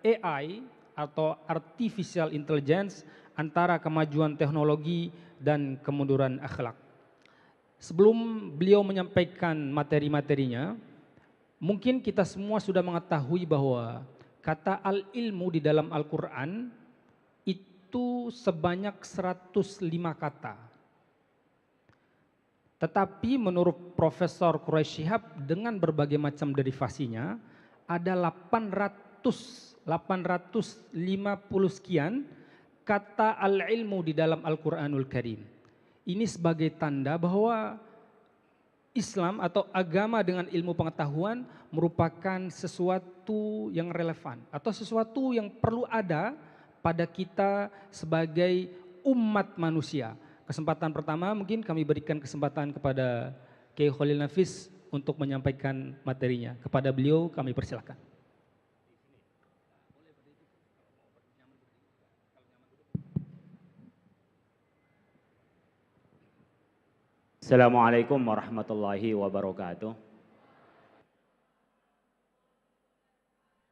AI atau artificial intelligence antara kemajuan teknologi dan kemunduran akhlak. Sebelum beliau menyampaikan materi-materinya, mungkin kita semua sudah mengetahui bahwa kata al-ilmu di dalam Al-Quran itu sebanyak 105 kata. Tetapi menurut Profesor Quraish Shihab dengan berbagai macam derivasinya ada 850 sekian kata al-ilmu di dalam Al-Quranul Karim. Ini sebagai tanda bahwa Islam atau agama dengan ilmu pengetahuan merupakan sesuatu yang relevan atau sesuatu yang perlu ada pada kita sebagai umat manusia. Kesempatan pertama mungkin kami berikan kesempatan kepada Kiai Khalil Nafis untuk menyampaikan materinya. Kepada beliau kami persilakan. Assalamualaikum warahmatullahi wabarakatuh.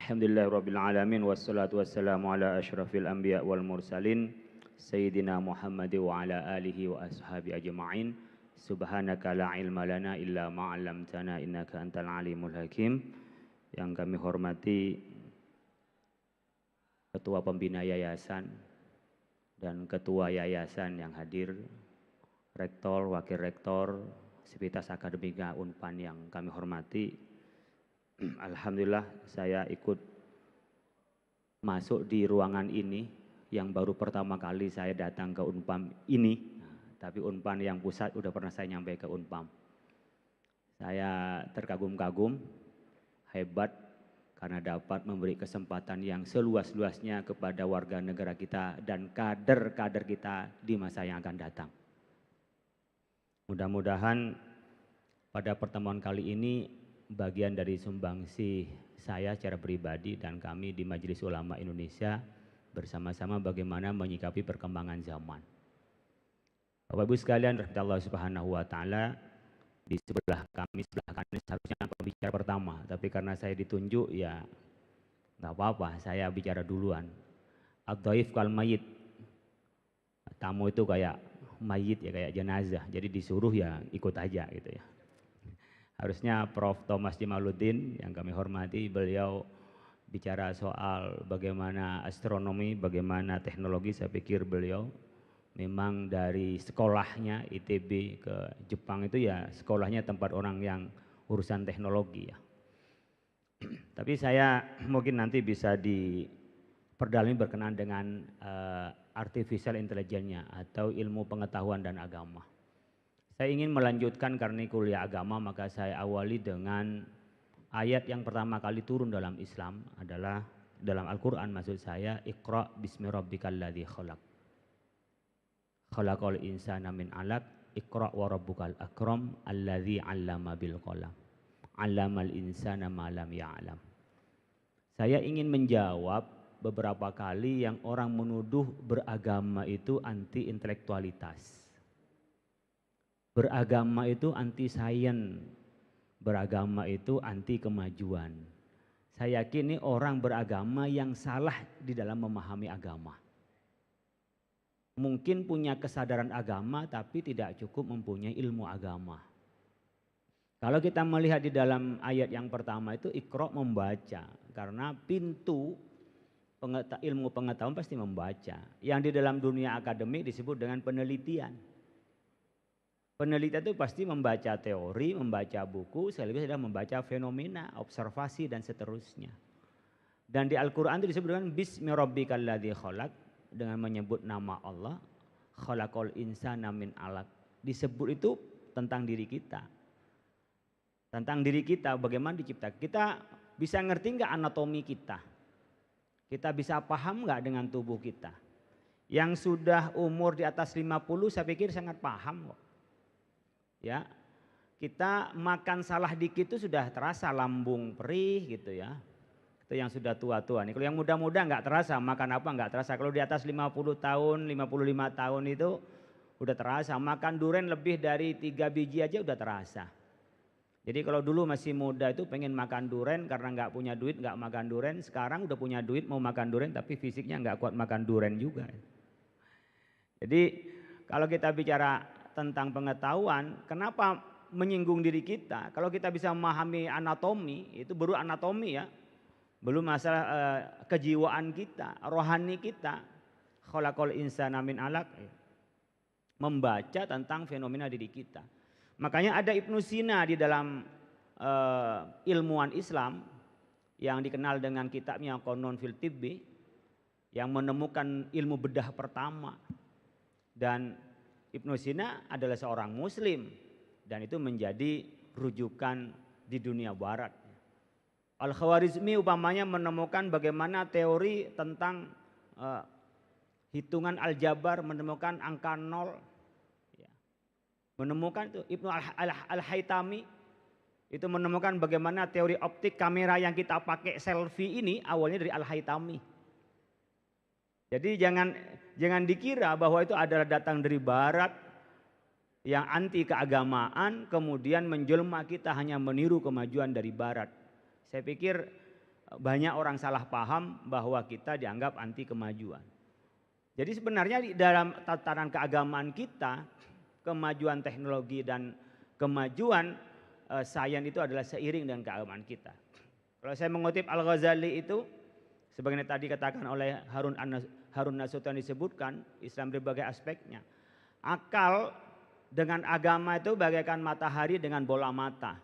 Alhamdulillahirabbil alamin wassalatu wassalamu ala asyrafil anbiya wal mursalin sayyidina Muhammad wa ala alihi wa ashabi ajma'in. Subhanaka la ilma lana illa ma 'allamtana innaka antal alimul hakim. Yang kami hormati Ketua Pembina Yayasan dan Ketua Yayasan yang hadir, Rektor, Wakil Rektor, Sivitas Akademika Unpan yang kami hormati. Alhamdulillah saya ikut masuk di ruangan ini yang baru pertama kali saya datang ke Unpam ini. Tapi Unpan yang pusat udah pernah saya nyampe ke Unpam. Saya terkagum-kagum, hebat karena dapat memberi kesempatan yang seluas-luasnya kepada warga negara kita dan kader-kader kita di masa yang akan datang. Mudah-mudahan pada pertemuan kali ini bagian dari sumbangsi saya secara pribadi dan kami di Majelis Ulama Indonesia bersama-sama bagaimana menyikapi perkembangan zaman. Bapak Ibu sekalian, rahmat Allah Subhanahu wa taala, di sebelah kami, sebelah kanan seharusnya pembicara pertama, tapi karena saya ditunjuk ya nggak apa-apa, saya bicara duluan. Ad-dhaif kal mayit. Tamu itu kayak mayit ya, kayak jenazah, jadi disuruh ya ikut aja gitu ya. Harusnya Prof. Thomas Jamaluddin yang kami hormati, beliau bicara soal bagaimana astronomi, bagaimana teknologi. Saya pikir beliau memang dari sekolahnya ITB ke Jepang itu ya sekolahnya tempat orang yang urusan teknologi ya. Tapi saya mungkin nanti bisa diperdalami berkenaan dengan artificial intelligence-nya atau ilmu pengetahuan dan agama. Saya ingin melanjutkan karena kuliah agama, maka saya awali dengan ayat yang pertama kali turun dalam Islam adalah dalam Al-Quran, maksud saya, Iqra bismi rabbikal ladzi khalaq. Khalaqal insana min 'alaq, Iqra wa rabbukal akram alladzi 'allama bil qalam. 'Allamal insana ma lam ya'lam. Saya ingin menjawab beberapa kali yang orang menuduh beragama itu anti intelektualitas. Beragama itu anti sains, beragama itu anti kemajuan. Saya yakin ini orang beragama yang salah di dalam memahami agama. Mungkin punya kesadaran agama tapi tidak cukup mempunyai ilmu agama. Kalau kita melihat di dalam ayat yang pertama itu Iqra membaca, karena pintu ilmu pengetahuan pasti membaca. Yang di dalam dunia akademik disebut dengan penelitian. Penelitian itu pasti membaca teori, membaca buku, sekaligus sudah membaca fenomena, observasi dan seterusnya. Dan di Al-Quran itu disebut dengan Bismi rabbikal ladzi khalaq, dengan menyebut nama Allah, khalaqal insana min 'alaq. Disebut itu tentang diri kita. Tentang diri kita, bagaimana diciptakan. Kita bisa ngerti nggak anatomi kita? Kita bisa paham nggak dengan tubuh kita? Yang sudah umur di atas 50 saya pikir sangat paham kok. Ya, kita makan salah dikit itu sudah terasa lambung perih gitu ya. Itu yang sudah tua-tua nih. Kalau yang muda-muda nggak terasa, makan apa nggak terasa. Kalau di atas 50 tahun, 55 tahun itu udah terasa. Makan durian lebih dari 3 biji aja udah terasa. Jadi kalau dulu masih muda itu pengen makan durian karena nggak punya duit nggak makan durian. Sekarang udah punya duit mau makan durian tapi fisiknya nggak kuat makan durian juga. Jadi kalau kita bicara tentang pengetahuan, kenapa menyinggung diri kita? Kalau kita bisa memahami anatomi, itu baru anatomi ya. Belum masalah kejiwaan kita, rohani kita. Khalaqal insana min alaq. Membaca tentang fenomena diri kita. Makanya ada Ibnu Sina di dalam ilmuwan Islam yang dikenal dengan kitabnya Qanun fil Tibbi yang menemukan ilmu bedah pertama. Dan Ibnu Sina adalah seorang muslim dan itu menjadi rujukan di dunia barat. Al-Khwarizmi upamanya menemukan bagaimana teori tentang hitungan aljabar, menemukan angka 0. Menemukan itu Ibnu Al-Haytami itu menemukan bagaimana teori optik kamera yang kita pakai selfie ini awalnya dari Al-Haytami. Jadi jangan dikira bahwa itu adalah datang dari barat yang anti keagamaan kemudian menjelma kita hanya meniru kemajuan dari barat. Saya pikir banyak orang salah paham bahwa kita dianggap anti kemajuan. Jadi sebenarnya di dalam tatanan keagamaan kita, kemajuan teknologi dan kemajuan sains itu adalah seiring dengan keagamaan kita. Kalau saya mengutip Al-Ghazali itu, sebagaimana tadi katakan oleh Harun Nasution disebutkan, Islam berbagai aspeknya. Akal dengan agama itu bagaikan matahari dengan bola mata.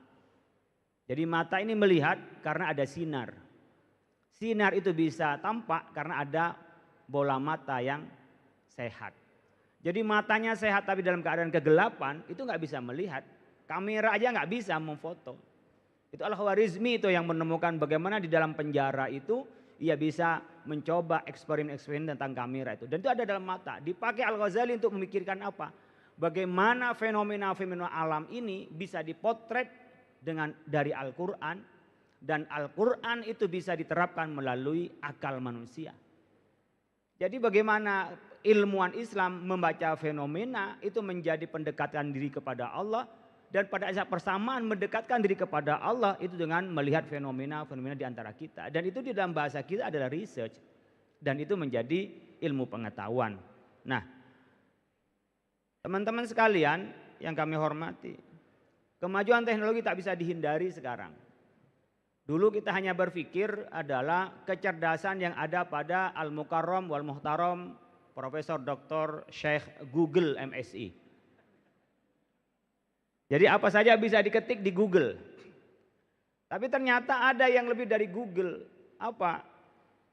Jadi mata ini melihat karena ada sinar. Sinar itu bisa tampak karena ada bola mata yang sehat. Jadi matanya sehat tapi dalam keadaan kegelapan itu nggak bisa melihat. Kamera aja nggak bisa memfoto. Itu Al-Khwarizmi itu yang menemukan bagaimana di dalam penjara itu ia bisa mencoba eksperimen tentang kamera itu. Dan itu ada dalam mata. Dipakai Al-Ghazali untuk memikirkan apa? Bagaimana fenomena-fenomena alam ini bisa dipotret dari Al-Quran. Dan Al-Quran itu bisa diterapkan melalui akal manusia. Jadi bagaimana ilmuwan Islam membaca fenomena itu menjadi pendekatan diri kepada Allah. Dan pada saat persamaan mendekatkan diri kepada Allah itu dengan melihat fenomena-fenomena di antara kita. Dan itu di dalam bahasa kita adalah research. Dan itu menjadi ilmu pengetahuan. Nah, teman-teman sekalian yang kami hormati. Kemajuan teknologi tak bisa dihindari sekarang. Dulu kita hanya berpikir adalah kecerdasan yang ada pada Al-Mukarram wal Muhtaram Profesor Dr. Syekh Google MSI. Jadi apa saja bisa diketik di Google. Tapi ternyata ada yang lebih dari Google. Apa?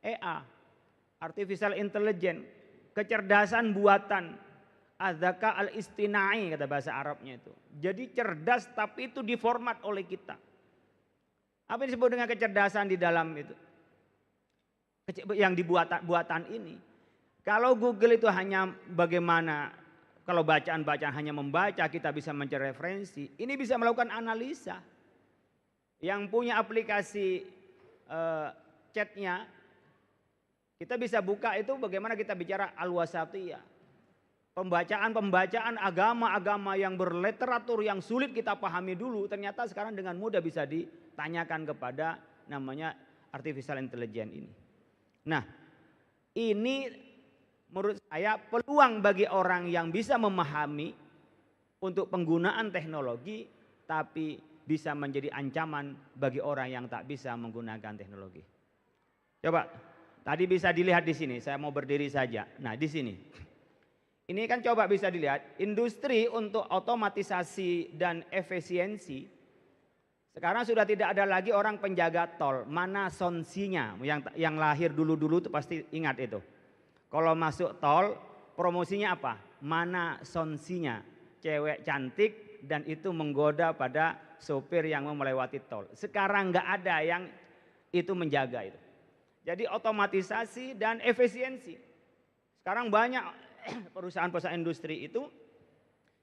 AI, Artificial Intelligence, kecerdasan buatan, Adzaka al-istinai kata bahasa Arabnya itu. Jadi cerdas tapi itu diformat oleh kita. Apa yang disebut dengan kecerdasan di dalam itu? Yang buatan ini. Kalau Google itu hanya bagaimana, kalau bacaan-bacaan hanya membaca kita bisa mencari referensi. Ini bisa melakukan analisa. Yang punya aplikasi chatnya, kita bisa buka itu bagaimana kita bicara al-wasatiyah. Pembacaan agama-agama yang berliteratur yang sulit kita pahami dulu ternyata sekarang dengan mudah bisa ditanyakan kepada namanya artificial intelligence ini. Nah, ini menurut saya peluang bagi orang yang bisa memahami untuk penggunaan teknologi tapi bisa menjadi ancaman bagi orang yang tak bisa menggunakan teknologi. Coba tadi bisa dilihat di sini, saya mau berdiri saja. Nah, di sini. Ini kan coba bisa dilihat, industri untuk otomatisasi dan efisiensi sekarang sudah tidak ada lagi orang penjaga tol, mana sonsinya yang lahir dulu-dulu itu pasti ingat itu. Kalau masuk tol promosinya apa? Mana sonsinya, cewek cantik dan itu menggoda pada sopir yang mau melewati tol. Sekarang nggak ada yang itu menjaga itu. Jadi otomatisasi dan efisiensi. Sekarang banyak perusahaan-perusahaan industri itu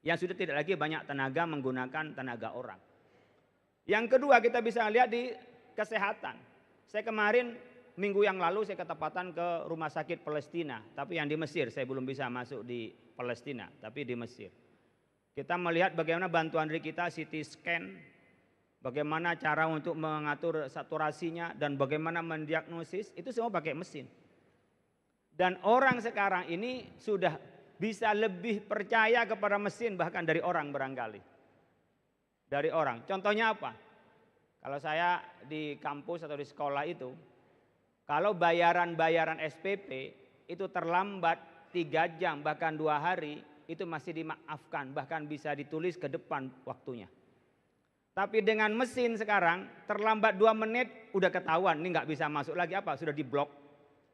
yang sudah tidak lagi banyak tenaga menggunakan tenaga orang. Yang kedua kita bisa lihat di kesehatan. Saya kemarin minggu yang lalu saya ketepatan ke rumah sakit Palestina, tapi yang di Mesir. Saya belum bisa masuk di Palestina, tapi di Mesir. Kita melihat bagaimana bantuan dari kita CT scan bagaimana cara untuk mengatur saturasinya, dan bagaimana mendiagnosis, itu semua pakai mesin. Dan orang sekarang ini sudah bisa lebih percaya kepada mesin bahkan dari orang barangkali. Dari orang. Contohnya apa? Kalau saya di kampus atau di sekolah itu, kalau bayaran SPP itu terlambat 3 jam bahkan 2 hari, itu masih dimaafkan, bahkan bisa ditulis ke depan waktunya. Tapi dengan mesin sekarang terlambat 2 menit udah ketahuan, ini nggak bisa masuk lagi, apa? Sudah diblok.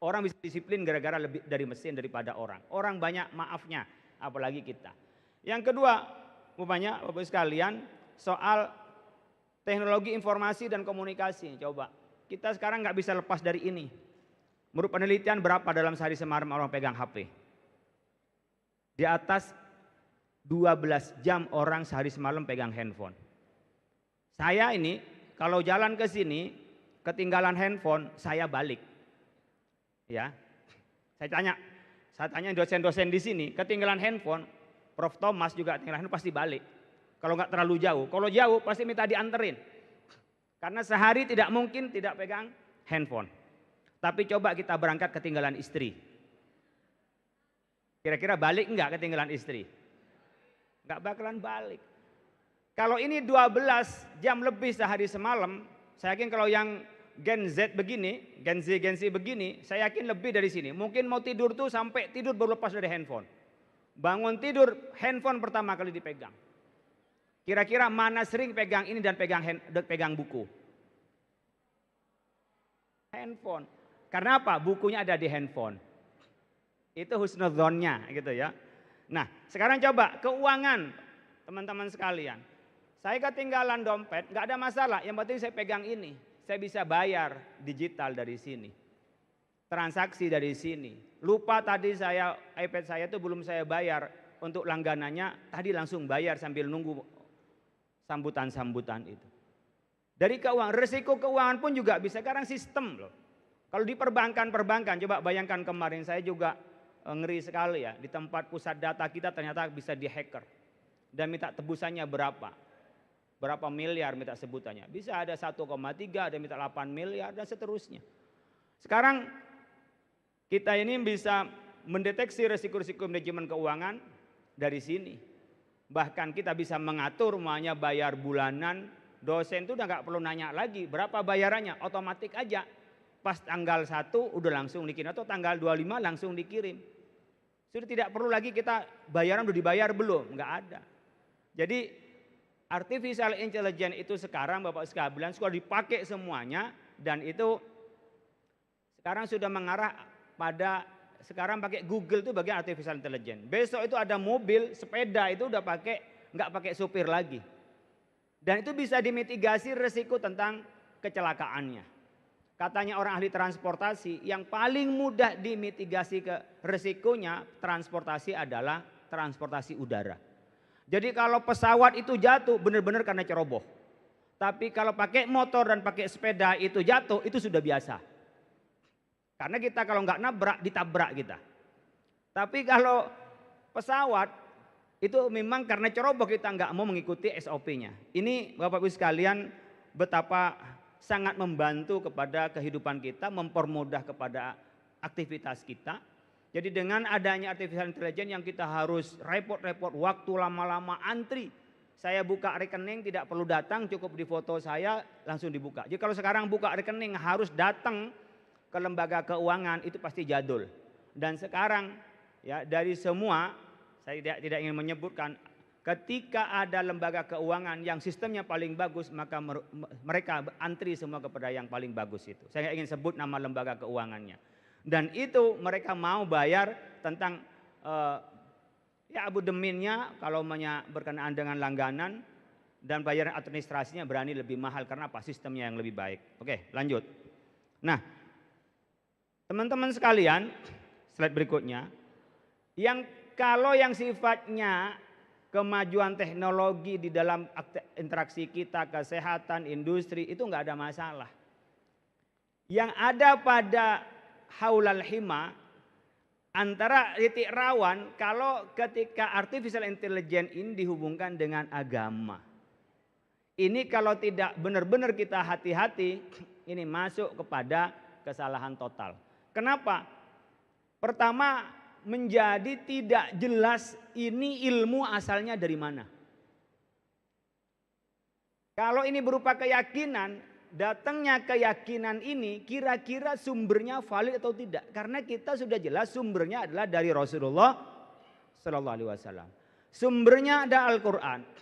Orang bisa disiplin gara-gara lebih dari mesin daripada orang. Orang banyak maafnya, apalagi kita. Yang kedua, rupanya Bapak sekalian, soal teknologi informasi dan komunikasi. Coba, kita sekarang nggak bisa lepas dari ini. Menurut penelitian berapa dalam sehari semalam orang pegang HP? Di atas 12 jam orang sehari semalam pegang handphone. Saya ini kalau jalan ke sini ketinggalan handphone, saya balik. Ya. Saya tanya dosen-dosen di sini, ketinggalan handphone, Prof Thomas juga ketinggalan handphone pasti balik. Kalau nggak terlalu jauh, kalau jauh pasti minta dianterin. Karena sehari tidak mungkin tidak pegang handphone. Tapi coba kita berangkat ketinggalan istri. Kira-kira balik enggak ketinggalan istri? Enggak bakalan balik. Kalau ini 12 jam lebih sehari semalam, saya yakin kalau yang Gen Z begini, Gen Z begini, saya yakin lebih dari sini. Mungkin mau tidur tuh sampai tidur baru lepas dari handphone. Bangun tidur, handphone pertama kali dipegang. Kira-kira mana sering pegang ini dan pegang buku? Handphone. Karena apa? Bukunya ada di handphone. Itu husnudzonnya gitu ya. Nah sekarang coba keuangan teman-teman sekalian. Saya ketinggalan dompet, nggak ada masalah. Yang penting saya pegang ini. Saya bisa bayar digital dari sini. Transaksi dari sini. Lupa tadi iPad saya itu belum saya bayar untuk langganannya. Tadi langsung bayar sambil nunggu sambutan-sambutan itu. Dari keuangan, resiko keuangan pun juga bisa. Sekarang sistem loh. Kalau di perbankan, coba bayangkan kemarin saya juga ngeri sekali ya, di tempat pusat data kita ternyata bisa dihacker dan minta tebusannya berapa miliar minta sebutannya, bisa ada 1,3, ada minta 8 miliar dan seterusnya. Sekarang kita ini bisa mendeteksi risiko-risiko manajemen keuangan dari sini, bahkan kita bisa mengatur maunya bayar bulanan. Dosen itu udah nggak perlu nanya lagi berapa bayarannya, otomatis aja pas tanggal 1 udah langsung dikirim atau tanggal 25 langsung dikirim. Sudah tidak perlu lagi kita bayaran udah dibayar belum, nggak ada. Jadi artificial intelligence itu sekarang Bapak sekalian sudah dipakai semuanya dan itu sekarang sudah mengarah pada sekarang pakai Google itu bagian artificial intelligence. Besok itu ada mobil, sepeda itu udah nggak pakai supir lagi. Dan itu bisa dimitigasi resiko tentang kecelakaannya. Katanya orang ahli transportasi, yang paling mudah dimitigasi ke resikonya transportasi adalah transportasi udara. Jadi kalau pesawat itu jatuh benar-benar karena ceroboh. Tapi kalau pakai motor dan pakai sepeda itu jatuh, itu sudah biasa. Karena kita kalau nggak nabrak, ditabrak kita. Tapi kalau pesawat itu memang karena ceroboh kita nggak mau mengikuti SOP-nya. Ini Bapak Ibu sekalian betapa sangat membantu kepada kehidupan kita, mempermudah kepada aktivitas kita. Jadi dengan adanya artificial intelligence yang kita harus repot-repot waktu lama-lama antri. Saya buka rekening tidak perlu datang, cukup di foto saya langsung dibuka. Jadi kalau sekarang buka rekening harus datang ke lembaga keuangan itu pasti jadul. Dan sekarang ya dari semua saya tidak ingin menyebutkan. Ketika ada lembaga keuangan yang sistemnya paling bagus, maka mereka antri semua kepada yang paling bagus itu. Saya ingin sebut nama lembaga keuangannya. Dan itu mereka mau bayar tentang ya abodemennya kalau berkenaan dengan langganan, dan bayaran administrasinya berani lebih mahal karena apa? Sistemnya yang lebih baik. Oke, lanjut. Nah, teman-teman sekalian, slide berikutnya. Kalau yang sifatnya kemajuan teknologi di dalam interaksi kita, kesehatan, industri itu nggak ada masalah. Yang ada pada haulal hima antara titik rawan kalau ketika artificial intelligence ini dihubungkan dengan agama. Ini kalau tidak benar-benar kita hati-hati, ini masuk kepada kesalahan total. Kenapa? Pertama, menjadi tidak jelas ini ilmu asalnya dari mana. Kalau ini berupa keyakinan, datangnya keyakinan ini kira-kira sumbernya valid atau tidak. Karena kita sudah jelas sumbernya adalah dari Rasulullah Sallallahu Alaihi Wasallam. Sumbernya ada Al-Quran.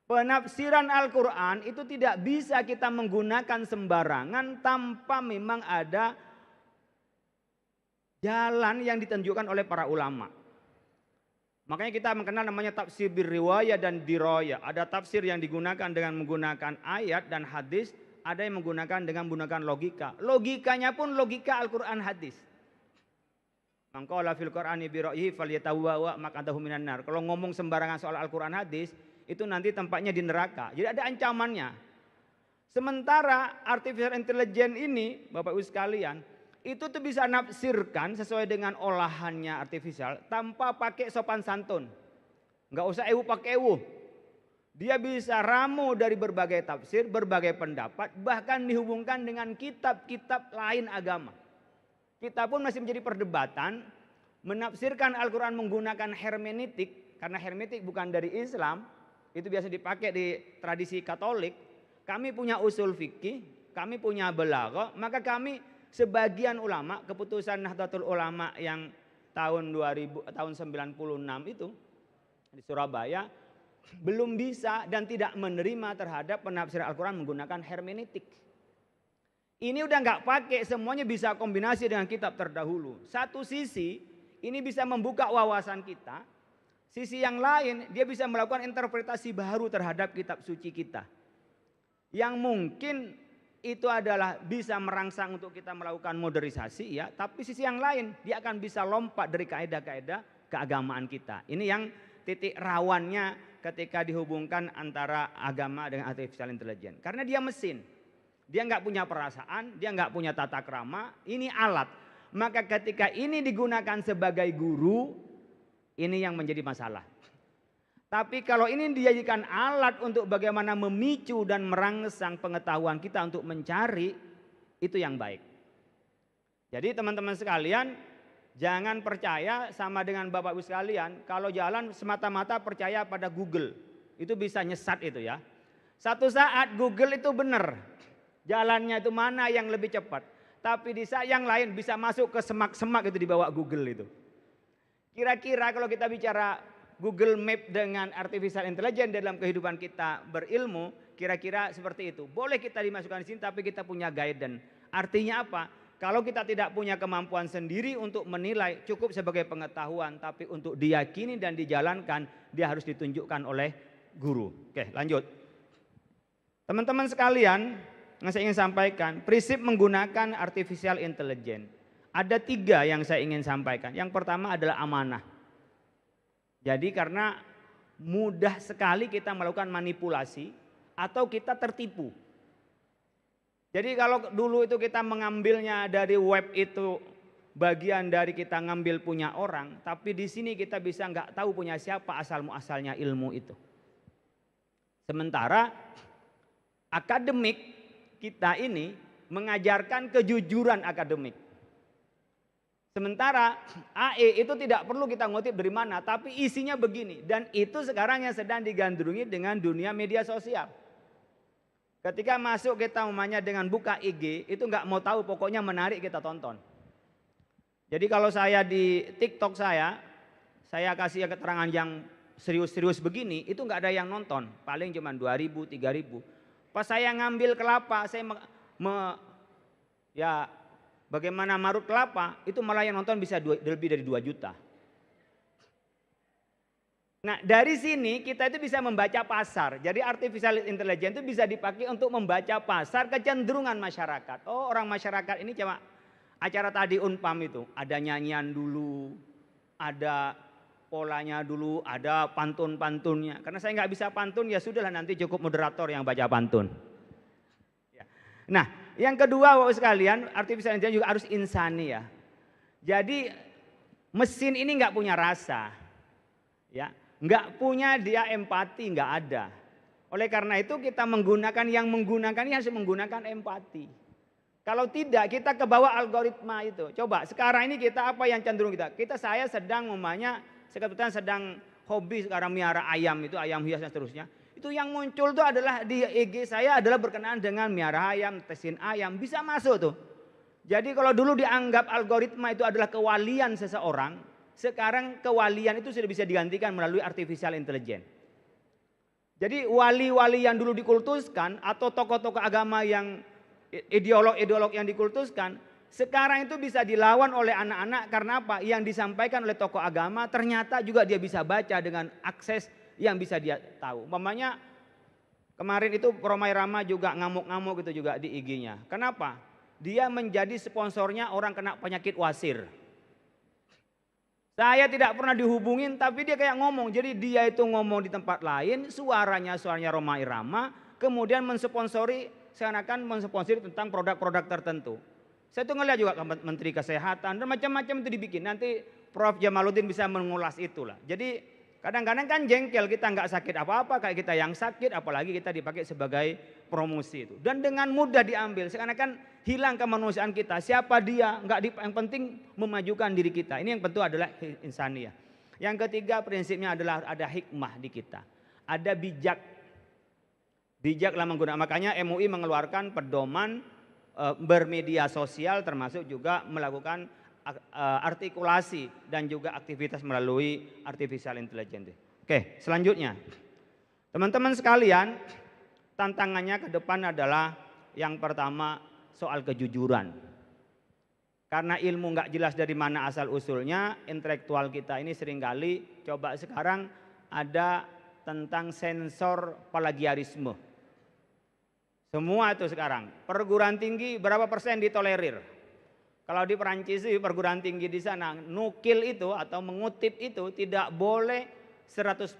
Penafsiran Al-Quran itu tidak bisa kita menggunakan sembarangan tanpa memang ada jalan yang ditunjukkan oleh para ulama. Makanya kita mengenal namanya tafsir riwayah dan dirayah. Ada tafsir yang digunakan dengan menggunakan ayat dan hadis, ada yang menggunakan dengan menggunakan logika. Logikanya pun logika Al-Quran hadis. Man qala fil Qur'ani bi ra'yihi falyatawwa maq'adahu minan nar. Kalau ngomong sembarangan soal Al-Quran hadis, itu nanti tempatnya di neraka. Jadi ada ancamannya. Sementara artificial intelligence ini, Bapak Ibu sekalian, itu tuh bisa nafsirkan sesuai dengan olahannya artificial tanpa pakai sopan santun. Nggak usah pakai ewu. Dia bisa ramu dari berbagai tafsir, berbagai pendapat, bahkan dihubungkan dengan kitab-kitab lain agama. Kita pun masih menjadi perdebatan, menafsirkan Al-Quran menggunakan hermeneutik, karena hermeneutik bukan dari Islam, itu biasa dipakai di tradisi Katolik. Kami punya usul fikih, kami punya balaghah, maka kami sebagian ulama, keputusan Nahdlatul Ulama yang tahun 96 itu di Surabaya belum bisa dan tidak menerima terhadap penafsiran Al-Quran menggunakan hermeneutik. Ini udah nggak pakai, semuanya bisa kombinasi dengan kitab terdahulu. Satu sisi ini bisa membuka wawasan kita, sisi yang lain dia bisa melakukan interpretasi baru terhadap kitab suci kita. Yang mungkin itu adalah bisa merangsang untuk kita melakukan modernisasi ya, tapi sisi yang lain dia akan bisa lompat dari kaidah-kaidah keagamaan kita. Ini yang titik rawannya ketika dihubungkan antara agama dengan artificial intelligence. Karena dia mesin, dia nggak punya perasaan, dia nggak punya tata krama, ini alat. Maka ketika ini digunakan sebagai guru, ini yang menjadi masalah. Tapi kalau ini dijadikan alat untuk bagaimana memicu dan merangsang pengetahuan kita untuk mencari, itu yang baik. Jadi teman-teman sekalian, jangan percaya sama dengan Bapak Ibu sekalian, kalau jalan semata-mata percaya pada Google. Itu bisa nyesat itu ya. Satu saat Google itu benar, jalannya itu mana yang lebih cepat. Tapi di saat yang lain bisa masuk ke semak-semak itu dibawa Google itu. Kira-kira kalau kita bicara Google Map dengan artificial intelligence dalam kehidupan kita berilmu, kira-kira seperti itu. Boleh kita dimasukkan di sini tapi kita punya guidance. Artinya apa? Kalau kita tidak punya kemampuan sendiri untuk menilai, cukup sebagai pengetahuan, tapi untuk diyakini dan dijalankan, dia harus ditunjukkan oleh guru. Oke, lanjut. Teman-teman sekalian, yang saya ingin sampaikan, prinsip menggunakan artificial intelligence. Ada 3 yang saya ingin sampaikan. Yang pertama adalah amanah. Jadi karena mudah sekali kita melakukan manipulasi atau kita tertipu. Jadi kalau dulu itu kita mengambilnya dari web itu bagian dari kita ngambil punya orang, tapi di sini kita bisa nggak tahu punya siapa asal muasalnya ilmu itu. Sementara akademik kita ini mengajarkan kejujuran akademik. Sementara AE itu tidak perlu kita ngutip dari mana, tapi isinya begini. Dan itu sekarang yang sedang digandrungi dengan dunia media sosial. Ketika masuk kita umumnya dengan buka IG, itu nggak mau tahu, pokoknya menarik kita tonton. Jadi kalau saya di TikTok saya kasih keterangan yang serius-serius begini, itu nggak ada yang nonton. Paling cuma 2.000, 3.000. Pas saya ngambil kelapa, saya bagaimana marut kelapa, itu malah yang nonton bisa lebih dari 2 juta. Nah dari sini kita itu bisa membaca pasar. Jadi artificial intelligence itu bisa dipakai untuk membaca pasar kecenderungan masyarakat. Oh orang masyarakat ini cuma acara tadi Unpam itu. Ada nyanyian dulu, ada polanya dulu, ada pantun-pantunnya. Karena saya nggak bisa pantun ya sudahlah nanti cukup moderator yang baca pantun. Nah, yang kedua Bapak sekalian, artificial intelligence juga harus insani ya. Jadi mesin ini nggak punya rasa, ya, nggak punya dia empati, nggak ada. Oleh karena itu kita menggunakan harus menggunakan empati. Kalau tidak kita ke bawah algoritma itu. Coba sekarang ini kita apa yang cenderung saya sedang kebetulan sedang hobi sekarang miara ayam itu, ayam hias dan seterusnya. Itu yang muncul tuh adalah di IG saya adalah berkenaan dengan miara ayam, tesin ayam, bisa masuk tuh. Jadi kalau dulu dianggap algoritma itu adalah kewalian seseorang, sekarang kewalian itu sudah bisa digantikan melalui artificial intelligence. Jadi wali-wali yang dulu dikultuskan atau tokoh-tokoh agama yang ideolog-ideolog yang dikultuskan, sekarang itu bisa dilawan oleh anak-anak karena apa? Yang disampaikan oleh tokoh agama ternyata juga dia bisa baca dengan akses yang bisa dia tahu. Umpamanya kemarin itu Romai Rama juga ngamuk-ngamuk gitu juga di IG-nya. Kenapa? Dia menjadi sponsornya orang kena penyakit wasir. Saya tidak pernah dihubungin tapi dia kayak ngomong. Jadi dia itu ngomong di tempat lain, suaranya Romai Rama, kemudian mensponsori seakan-akan mensponsori tentang produk-produk tertentu. Saya tuh ngeliat juga Menteri Kesehatan dan macam-macam itu dibikin. Nanti Prof. Jamaluddin bisa mengulas itulah. Jadi kadang-kadang kan jengkel kita nggak sakit apa-apa kayak kita yang sakit, apalagi kita dipakai sebagai promosi itu. Dan dengan mudah diambil, seakan-akan hilang kemanusiaan kita. Siapa dia? Yang penting memajukan diri kita. Ini yang tentu adalah insaniyah. Yang ketiga prinsipnya adalah ada hikmah di kita. Ada bijaklah menggunakan. Makanya MUI mengeluarkan pedoman bermedia sosial termasuk juga melakukan artikulasi dan juga aktivitas melalui artificial intelligence. Oke, selanjutnya. Teman-teman sekalian, tantangannya ke depan adalah yang pertama soal kejujuran. Karena ilmu nggak jelas dari mana asal usulnya, intelektual kita ini seringkali coba sekarang ada tentang sensor plagiarisme. Semua itu sekarang, perguruan tinggi berapa persen ditolerir? Kalau di Perancis sih perguruan tinggi di sana nukil itu atau mengutip itu tidak boleh 100%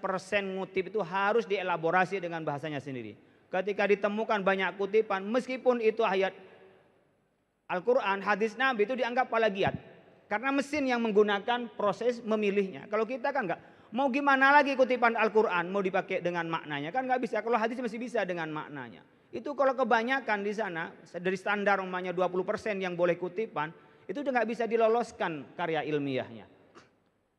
ngutip, itu harus dielaborasi dengan bahasanya sendiri. Ketika ditemukan banyak kutipan meskipun itu ayat Al-Quran, hadis Nabi, itu dianggap plagiat. Karena mesin yang menggunakan proses memilihnya. Kalau kita kan enggak, mau gimana lagi kutipan Al-Quran mau dipakai dengan maknanya, kan enggak bisa. Kalau hadis masih bisa dengan maknanya. Itu kalau kebanyakan di sana dari standar umpamanya 20% yang boleh kutipan, itu udah nggak bisa diloloskan karya ilmiahnya.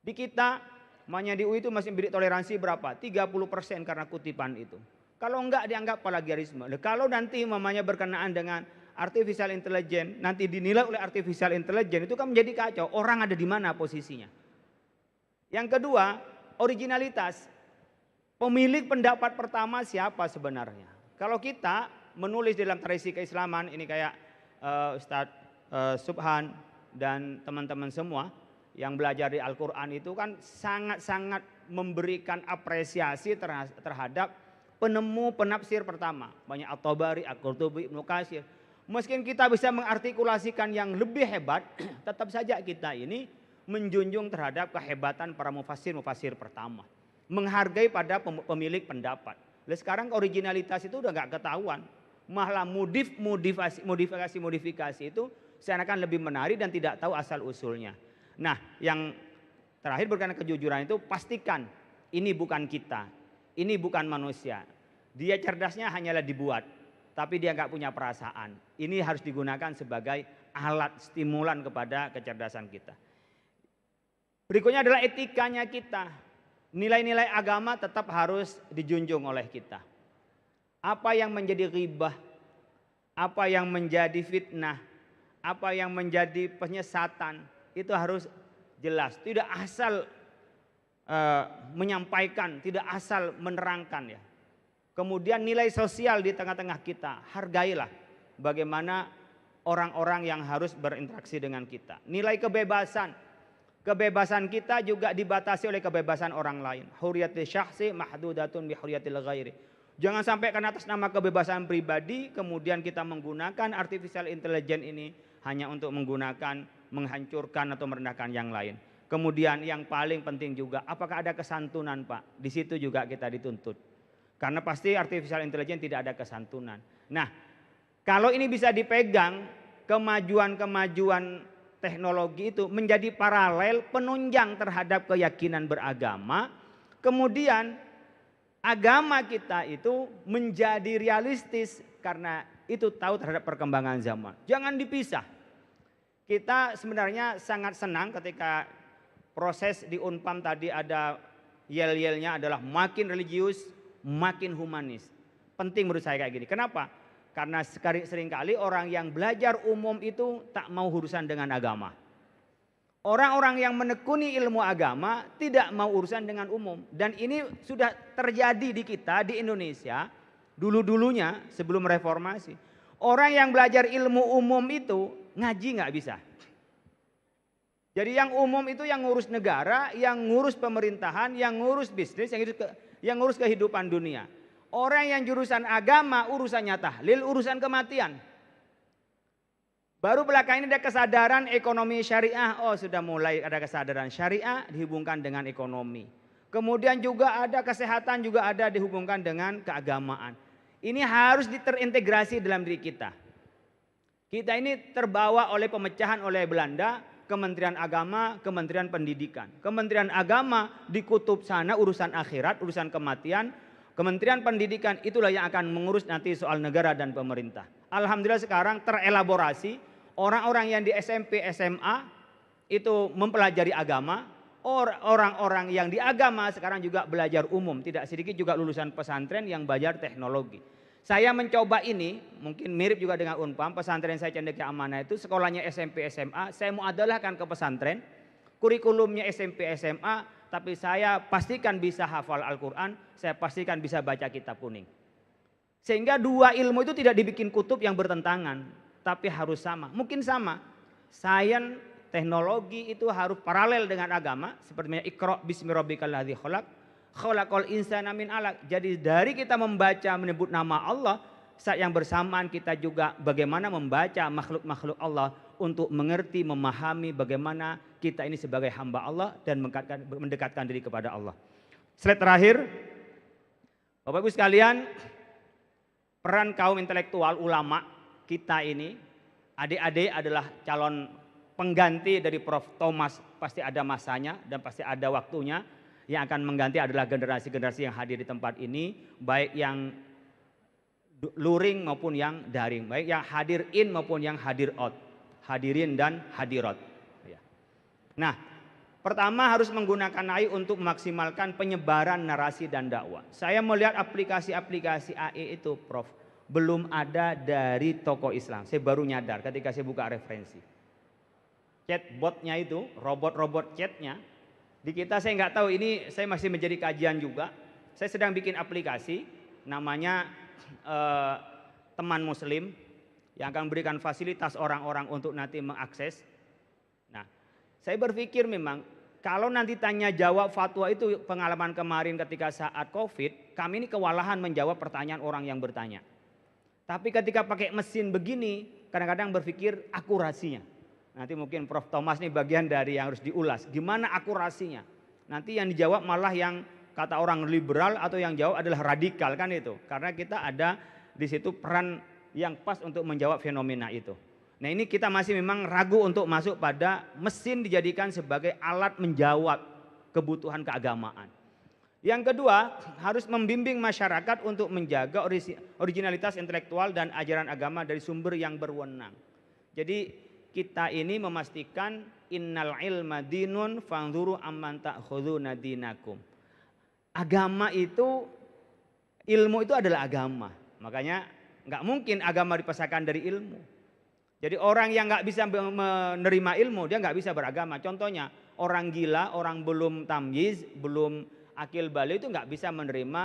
Di kita, umpamanya di UI itu masih beri toleransi berapa? 30% karena kutipan itu. Kalau enggak dianggap plagiarisme. Kalau nanti umpamanya berkenaan dengan artificial intelligence, nanti dinilai oleh artificial intelligence, itu kan menjadi kacau. Orang ada di mana posisinya? Yang kedua, originalitas. Pemilik pendapat pertama siapa sebenarnya? Kalau kita menulis dalam tradisi keislaman, ini kayak Ustadz Subhan dan teman-teman semua yang belajar di Al-Quran itu kan sangat-sangat memberikan apresiasi terhadap penemu penafsir pertama. Banyak At-Tabari, Al-Qurtubi, Ibnu Katsir. Meskipun kita bisa mengartikulasikan yang lebih hebat, tetap saja kita ini menjunjung terhadap kehebatan para mufassir pertama. Menghargai pada pemilik pendapat. Sekarang originalitas itu udah nggak ketahuan, malah modifikasi itu seakan-akan lebih menarik dan tidak tahu asal usulnya. Nah, yang terakhir berkenaan kejujuran itu pastikan ini bukan kita, ini bukan manusia. Dia cerdasnya hanyalah dibuat, tapi dia nggak punya perasaan. Ini harus digunakan sebagai alat stimulan kepada kecerdasan kita. Berikutnya adalah etikanya kita. Nilai-nilai agama tetap harus dijunjung oleh kita. Apa yang menjadi ghibah, apa yang menjadi fitnah, apa yang menjadi penyesatan, itu harus jelas. Tidak asal menyampaikan, tidak asal menerangkan ya. Kemudian nilai sosial di tengah-tengah kita, hargailah bagaimana orang-orang yang harus berinteraksi dengan kita. Nilai kebebasan. Kebebasan kita juga dibatasi oleh kebebasan orang lain. Hurriyatul syakhsi mahdudatun bi hurriyatil ghairi. Jangan sampai karena atas nama kebebasan pribadi kemudian kita menggunakan artificial intelligence ini hanya untuk menghancurkan atau merendahkan yang lain. Kemudian yang paling penting juga, apakah ada kesantunan Pak? Di situ juga kita dituntut. Karena pasti artificial intelligence tidak ada kesantunan. Nah, kalau ini bisa dipegang, kemajuan-kemajuan teknologi itu menjadi paralel penunjang terhadap keyakinan beragama. Kemudian agama kita itu menjadi realistis karena itu tahu terhadap perkembangan zaman. Jangan dipisah. Kita sebenarnya sangat senang ketika proses di Unpam tadi ada yel-yelnya adalah makin religius, makin humanis. Penting menurut saya kayak gini. Kenapa? Karena seringkali orang yang belajar umum itu tak mau urusan dengan agama. Orang-orang yang menekuni ilmu agama tidak mau urusan dengan umum. Dan ini sudah terjadi di kita di Indonesia dulu-dulunya sebelum reformasi. Orang yang belajar ilmu umum itu ngaji nggak bisa. Jadi yang umum itu yang ngurus negara, yang ngurus pemerintahan, yang ngurus bisnis, yang ngurus kehidupan dunia. Orang yang jurusan agama urusannya tahlil, urusan kematian. Baru belakang ini ada kesadaran ekonomi syariah. Oh, sudah mulai ada kesadaran syariah dihubungkan dengan ekonomi. Kemudian juga ada kesehatan, juga ada dihubungkan dengan keagamaan. Ini harus terintegrasi dalam diri kita. Kita ini terbawa oleh pemecahan oleh Belanda, Kementerian Agama, Kementerian Pendidikan. Kementerian Agama di kutub sana urusan akhirat, urusan kematian. Kementerian Pendidikan itulah yang akan mengurus nanti soal negara dan pemerintah. Alhamdulillah sekarang terelaborasi, orang-orang yang di SMP, SMA itu mempelajari agama, orang-orang yang di agama sekarang juga belajar umum, tidak sedikit juga lulusan pesantren yang belajar teknologi. Saya mencoba ini, mungkin mirip juga dengan Unpam, pesantren saya Cendekia Amanah itu sekolahnya SMP, SMA, saya mau adalahkan ke pesantren, kurikulumnya SMP, SMA, tapi saya pastikan bisa hafal Al-Quran, saya pastikan bisa baca kitab kuning. Sehingga dua ilmu itu tidak dibikin kutub yang bertentangan, tapi harus sama. Mungkin sama, sains, teknologi itu harus paralel dengan agama, seperti Iqra bismi rabbikal ladzi khalaq, khalaqal insana min alaq. Jadi dari kita membaca menyebut nama Allah, saat yang bersamaan kita juga bagaimana membaca makhluk-makhluk Allah untuk mengerti, memahami bagaimana kita ini sebagai hamba Allah dan mendekatkan diri kepada Allah. Slide terakhir, Bapak Ibu sekalian, peran kaum intelektual ulama kita ini, adik-adik adalah calon pengganti dari Prof. Thomas, pasti ada masanya dan pasti ada waktunya. Yang akan mengganti adalah generasi-generasi yang hadir di tempat ini, baik yang luring maupun yang daring, baik yang hadir in maupun yang hadir out, hadirin dan hadirat. Nah, pertama harus menggunakan AI untuk memaksimalkan penyebaran narasi dan dakwah. Saya melihat aplikasi-aplikasi AI itu, Prof, belum ada dari tokoh Islam. Saya baru nyadar ketika saya buka referensi. Chatbotnya itu, robot-robot chatnya, di kita saya nggak tahu, ini saya masih menjadi kajian juga. Saya sedang bikin aplikasi, namanya Teman Muslim, yang akan memberikan fasilitas orang-orang untuk nanti mengakses. Nah, saya berpikir memang kalau nanti tanya jawab fatwa itu pengalaman kemarin ketika saat COVID, kami ini kewalahan menjawab pertanyaan orang yang bertanya. Tapi ketika pakai mesin begini, kadang-kadang berpikir akurasinya. Nanti mungkin Prof. Thomas ini bagian dari yang harus diulas. Gimana akurasinya? Nanti yang dijawab malah yang kata orang liberal atau yang jawab adalah radikal kan itu. Karena kita ada di situ peran yang pas untuk menjawab fenomena itu. Nah ini kita masih memang ragu untuk masuk pada mesin dijadikan sebagai alat menjawab kebutuhan keagamaan. Yang kedua, harus membimbing masyarakat untuk menjaga originalitas intelektual dan ajaran agama dari sumber yang berwenang. Jadi kita ini memastikan innal ilma dinun fanzuru amman ta'khuduna dinakum. Agama itu, ilmu itu adalah agama. Makanya nggak mungkin agama dipisahkan dari ilmu. Jadi orang yang nggak bisa menerima ilmu, dia nggak bisa beragama. Contohnya orang gila, orang belum tamyiz, belum akil balik itu nggak bisa menerima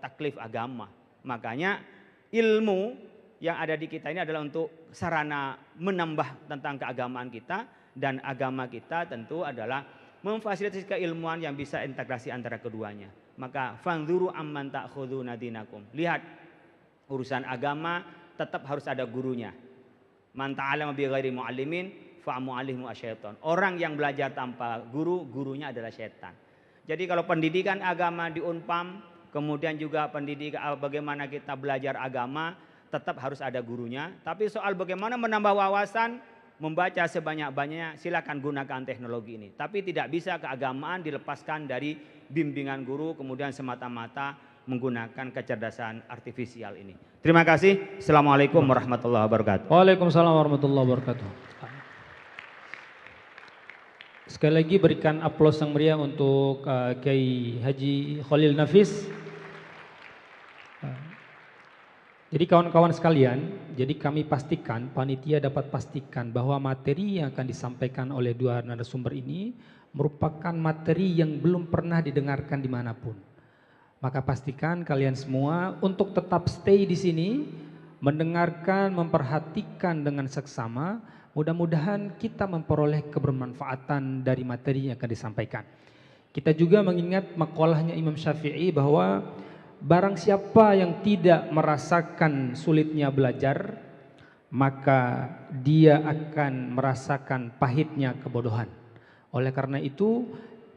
taklif agama. Makanya ilmu yang ada di kita ini adalah untuk sarana menambah tentang keagamaan kita, dan agama kita tentu adalah memfasilitasi keilmuan yang bisa integrasi antara keduanya. Maka fanzuru amman ta'khuduna dinakum. Lihat, urusan agama tetap harus ada gurunya. Man ta'allama bi ghairi mu'allimin fa mu'allimu asyaiton. Orang yang belajar tanpa guru, gurunya adalah setan. Jadi kalau pendidikan agama di Unpam, kemudian juga pendidikan bagaimana kita belajar agama, tetap harus ada gurunya. Tapi soal bagaimana menambah wawasan, membaca sebanyak-banyaknya, silakan gunakan teknologi ini. Tapi tidak bisa keagamaan dilepaskan dari bimbingan guru, kemudian semata-mata menggunakan kecerdasan artifisial ini. Terima kasih. Assalamualaikum warahmatullahi wabarakatuh. Waalaikumsalam warahmatullahi wabarakatuh. Sekali lagi berikan aplaus yang meriah untuk Kiai Haji Khalil Nafis. Jadi kawan-kawan sekalian, jadi kami pastikan, panitia dapat pastikan bahwa materi yang akan disampaikan oleh dua narasumber ini merupakan materi yang belum pernah didengarkan dimanapun. Maka pastikan kalian semua untuk tetap stay di sini, mendengarkan, memperhatikan dengan seksama. Mudah-mudahan kita memperoleh kebermanfaatan dari materi yang akan disampaikan. Kita juga mengingat makalahnya Imam Syafi'i bahwa barang siapa yang tidak merasakan sulitnya belajar, maka dia akan merasakan pahitnya kebodohan. Oleh karena itu,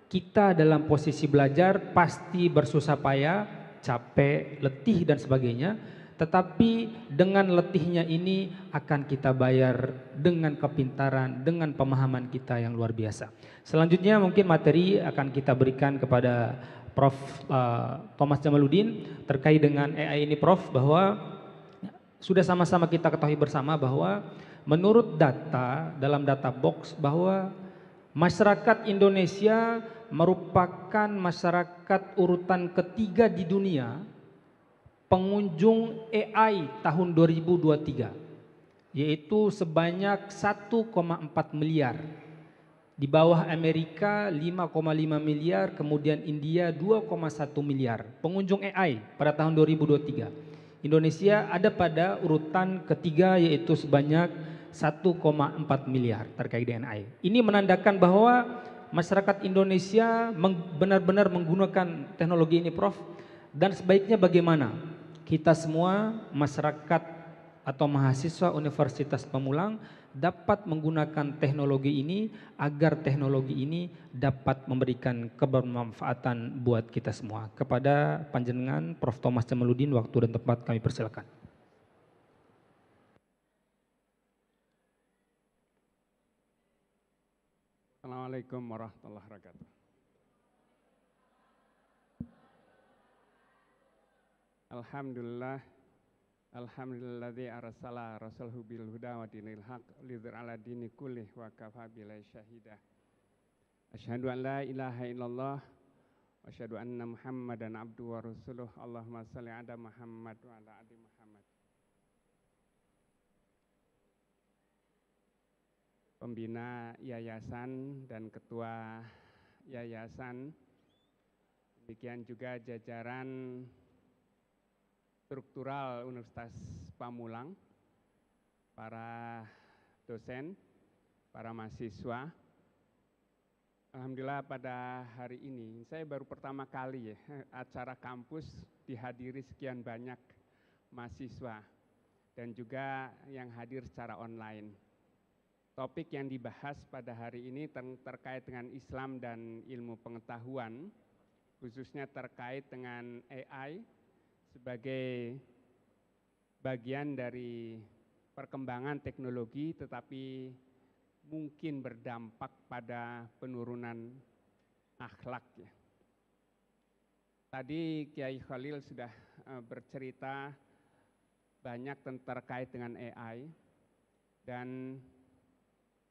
kita dalam posisi belajar pasti bersusah payah, capek, letih dan sebagainya. Tetapi dengan letihnya ini akan kita bayar dengan kepintaran, dengan pemahaman kita yang luar biasa. Selanjutnya mungkin materi akan kita berikan kepada Prof. Thomas Jamaluddin terkait dengan AI ini, Prof, bahwa sudah sama-sama kita ketahui bersama bahwa menurut data dalam data box bahwa masyarakat Indonesia merupakan masyarakat urutan ketiga di dunia pengunjung AI tahun 2023, yaitu sebanyak 1,4 miliar. Di bawah Amerika 5,5 miliar, kemudian India 2,1 miliar pengunjung AI pada tahun 2023. Indonesia ada pada urutan ketiga yaitu sebanyak 1,4 miliar terkait dengan AI. Ini menandakan bahwa masyarakat Indonesia benar-benar menggunakan teknologi ini, Prof. Dan sebaiknya bagaimana kita semua masyarakat atau mahasiswa Universitas Pamulang dapat menggunakan teknologi ini agar teknologi ini dapat memberikan kebermanfaatan buat kita semua. Kepada panjenengan Prof. Thomas Jamaluddin, waktu dan tempat kami persilakan. Assalamualaikum warahmatullahi wabarakatuh. Alhamdulillah, alhamdulilladzi arsala rasulahu bil huda wa dinil haq lidzir ala dini kullih wa kafa billahi syahida. Asyhadu an la ilaha illallah wa asyhadu anna Muhammadan abduhu wa rasuluh. Allahumma shalli ala Muhammad wa ala ali Muhammad. Pembina yayasan dan ketua yayasan, demikian juga jajaran struktural Universitas Pamulang, para dosen, para mahasiswa. Alhamdulillah pada hari ini saya baru pertama kali acara kampus dihadiri sekian banyak mahasiswa dan juga yang hadir secara online. Topik yang dibahas pada hari ini terkait dengan Islam dan ilmu pengetahuan, khususnya terkait dengan AI sebagai bagian dari perkembangan teknologi tetapi mungkin berdampak pada penurunan akhlak ya. Tadi Kiai Khalil sudah bercerita banyak terkait dengan AI dan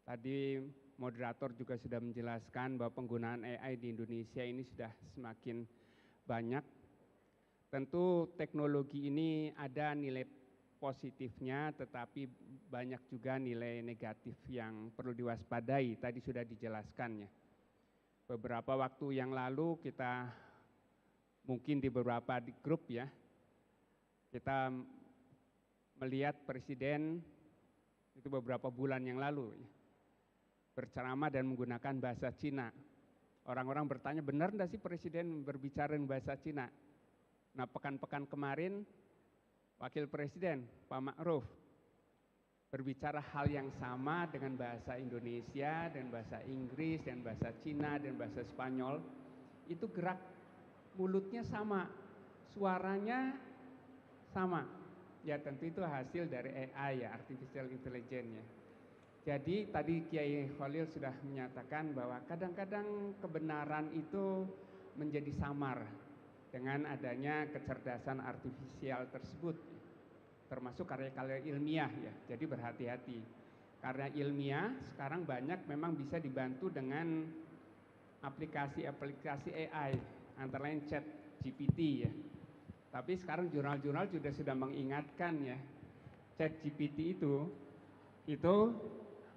tadi moderator juga sudah menjelaskan bahwa penggunaan AI di Indonesia ini sudah semakin banyak. Tentu teknologi ini ada nilai positifnya tetapi banyak juga nilai negatif yang perlu diwaspadai, tadi sudah dijelaskannya. Beberapa waktu yang lalu kita mungkin di beberapa grup ya, kita melihat Presiden itu beberapa bulan yang lalu berceramah dan menggunakan bahasa Cina. Orang-orang bertanya, benar enggak sih Presiden berbicara dengan bahasa Cina? Nah, pekan-pekan kemarin Wakil Presiden Pak Ma'ruf berbicara hal yang sama dengan bahasa Indonesia, dan bahasa Inggris, dan bahasa Cina, dan bahasa Spanyol. Itu gerak mulutnya sama, suaranya sama. Ya tentu itu hasil dari AI ya, Artificial Intelligence ya. Jadi tadi Kiai Khalil sudah menyatakan bahwa kadang-kadang kebenaran itu menjadi samar. dengan adanya kecerdasan artifisial tersebut, termasuk karya-karya ilmiah ya. Jadi berhati-hati. Karya ilmiah sekarang banyak memang bisa dibantu dengan aplikasi-aplikasi AI, antara lain ChatGPT ya. Tapi sekarang jurnal-jurnal sudah mengingatkan ya, ChatGPT itu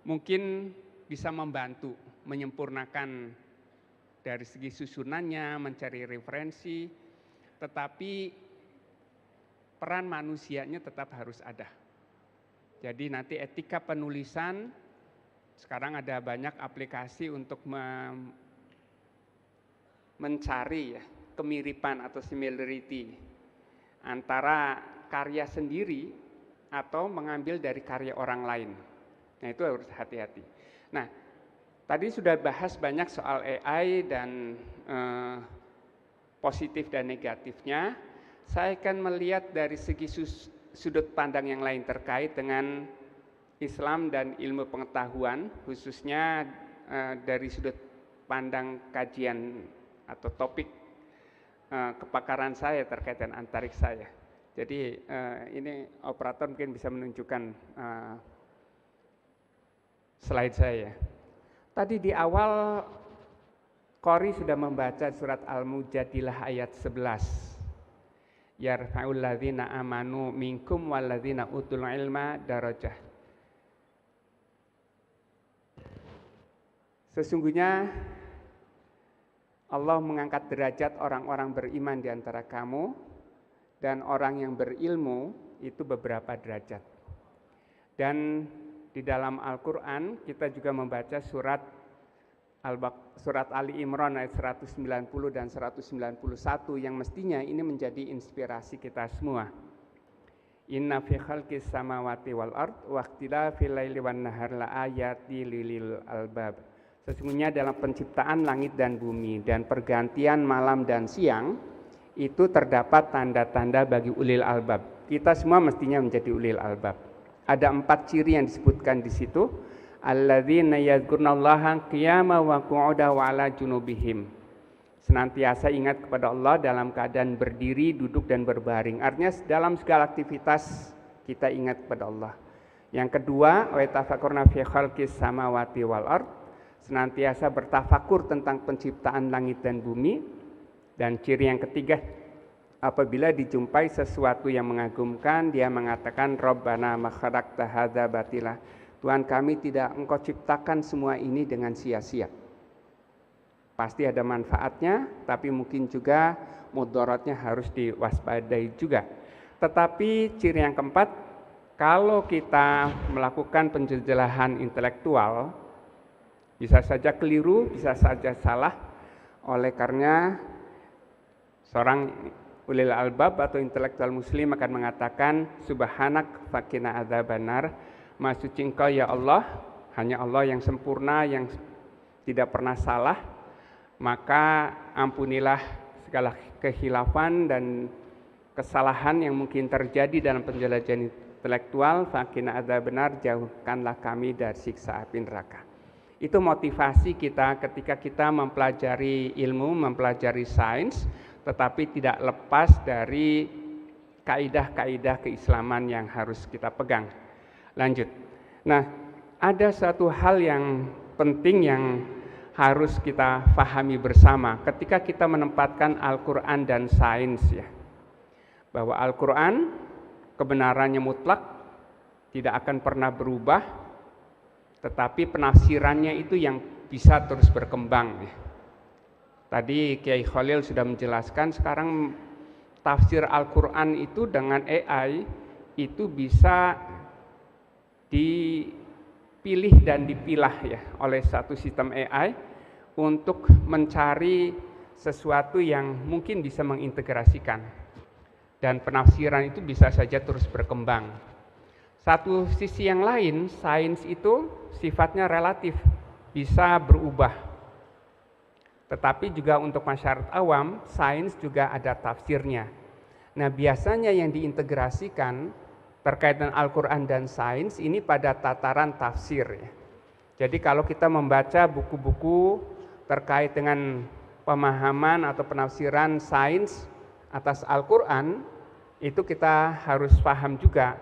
mungkin bisa membantu menyempurnakan dari segi susunannya, mencari referensi, tetapi peran manusianya tetap harus ada. Jadi nanti etika penulisan, sekarang ada banyak aplikasi untuk mencari ya, kemiripan atau similarity antara karya sendiri atau mengambil dari karya orang lain. Nah itu harus hati-hati. Nah tadi sudah bahas banyak soal AI dan positif dan negatifnya. Saya akan melihat dari segi sudut pandang yang lain terkait dengan Islam dan ilmu pengetahuan, khususnya dari sudut pandang kajian atau topik kepakaran saya terkait dengan antariksa ya. Jadi ini operator mungkin bisa menunjukkan slide saya. Tadi di awal Qori sudah membaca surat Al-Mujadilah ayat 11. Yarfa'ul ladzina amanu minkum wal ladzina utul ilma darajah. Sesungguhnya Allah mengangkat derajat orang-orang beriman di antara kamu dan orang yang berilmu itu beberapa derajat. Dan di dalam Al-Qur'an kita juga membaca surat Ali Imran ayat 190 dan 191 yang mestinya ini menjadi inspirasi kita semua. Inna fi khalqis samawati wal ard wa ikhtilafil laili wan nahar la ayati lil albab. Sesungguhnya dalam penciptaan langit dan bumi dan pergantian malam dan siang itu terdapat tanda-tanda bagi ulil albab. Kita semua mestinya menjadi ulil albab. Ada 4 ciri yang disebutkan di situ. Alladzina yadhkurunallaha qiyaman wa qu'udan wa 'ala junubihim. Senantiasa ingat kepada Allah dalam keadaan berdiri, duduk dan berbaring. Artinya dalam segala aktivitas kita ingat kepada Allah. Yang kedua, wa tafakkurna fi khalqis samawati wal ard. Senantiasa bertafakur tentang penciptaan langit dan bumi. Dan ciri yang ketiga, apabila dijumpai sesuatu yang mengagumkan, dia mengatakan Rabbana ma khalaqta hadza batila. Tuhan kami tidak Engkau ciptakan semua ini dengan sia-sia. Pasti ada manfaatnya, tapi mungkin juga mudaratnya harus diwaspadai juga. Tetapi ciri yang keempat, kalau kita melakukan penjelajahan intelektual, bisa saja keliru, bisa saja salah. Oleh karena seorang ulil albab atau intelektual muslim akan mengatakan subhanak fakina adzabannar. Maha suci Engkau ya Allah, hanya Allah yang sempurna, yang tidak pernah salah, maka ampunilah segala kehilafan dan kesalahan yang mungkin terjadi dalam penjelajahan intelektual. Fakina adzabannar, jauhkanlah kami dari siksa api neraka. Itu motivasi kita ketika kita mempelajari ilmu, mempelajari sains, tetapi tidak lepas dari kaidah-kaidah keislaman yang harus kita pegang. Lanjut. Nah, ada satu hal yang penting yang harus kita pahami bersama ketika kita menempatkan Al-Quran dan sains ya. Bahwa Al-Quran kebenarannya mutlak, tidak akan pernah berubah, tetapi penafsirannya itu yang bisa terus berkembang ya. Tadi Kiai Khalil sudah menjelaskan sekarang tafsir Al-Quran itu dengan AI itu bisa dipilih dan dipilah ya oleh satu sistem AI untuk mencari sesuatu yang mungkin bisa mengintegrasikan, dan penafsiran itu bisa saja terus berkembang. Satu sisi yang lain, sains itu sifatnya relatif, bisa berubah. Tetapi juga untuk masyarakat awam, sains juga ada tafsirnya. Nah, biasanya yang diintegrasikan terkait dengan Al-Quran dan sains ini pada tataran tafsir ya. Jadi kalau kita membaca buku-buku terkait dengan pemahaman atau penafsiran sains atas Al-Quran, itu kita harus paham juga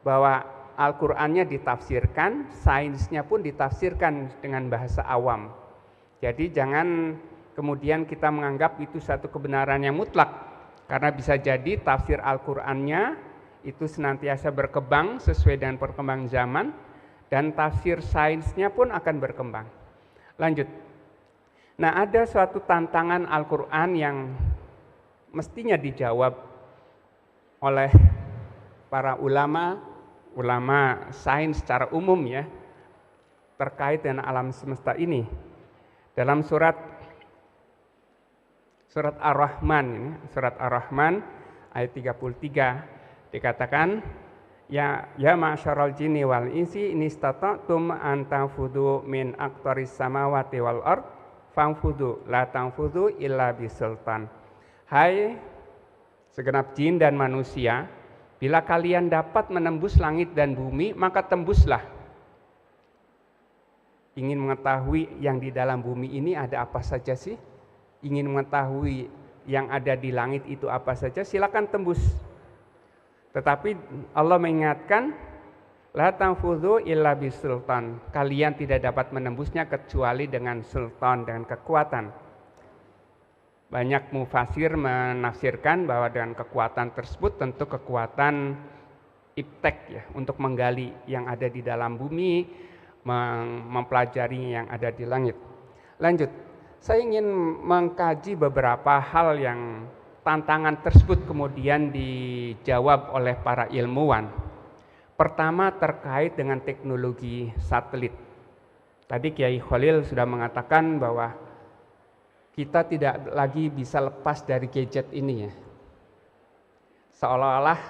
bahwa Al-Qurannya ditafsirkan, sainsnya pun ditafsirkan dengan bahasa awam. Jadi jangan kemudian kita menganggap itu satu kebenaran yang mutlak, karena bisa jadi tafsir Al-Qurannya itu senantiasa berkembang sesuai dengan perkembangan zaman, dan tafsir sainsnya pun akan berkembang. Lanjut. Nah, ada suatu tantangan Al-Quran yang mestinya dijawab oleh para ulama sains secara umum ya, terkait dengan alam semesta ini. Dalam surat Ar-Rahman ini, surat Ar-Rahman ayat 33 dikatakan, ya ma'syaral jinni wal insi in istata'tum an tanfudu min aqtaris samawati wal ard fanfudu la tanfudu illa bisultan. Hai segenap jin dan manusia, bila kalian dapat menembus langit dan bumi, maka tembuslah. Ingin mengetahui yang di dalam bumi ini ada apa saja sih? Ingin mengetahui yang ada di langit itu apa saja? Silakan tembus. Tetapi Allah mengingatkan, la tanfudhu illa bisultan. Kalian tidak dapat menembusnya kecuali dengan sultan, dengan kekuatan. Banyak mufasir menafsirkan bahwa dengan kekuatan tersebut tentu kekuatan iptek ya, untuk menggali yang ada di dalam bumi, mempelajari yang ada di langit. Lanjut, saya ingin mengkaji beberapa hal yang tantangan tersebut kemudian dijawab oleh para ilmuwan. Pertama, terkait dengan teknologi satelit. Tadi Kiai Khalil sudah mengatakan bahwa kita tidak lagi bisa lepas dari gadget ini ya. Seolah-olah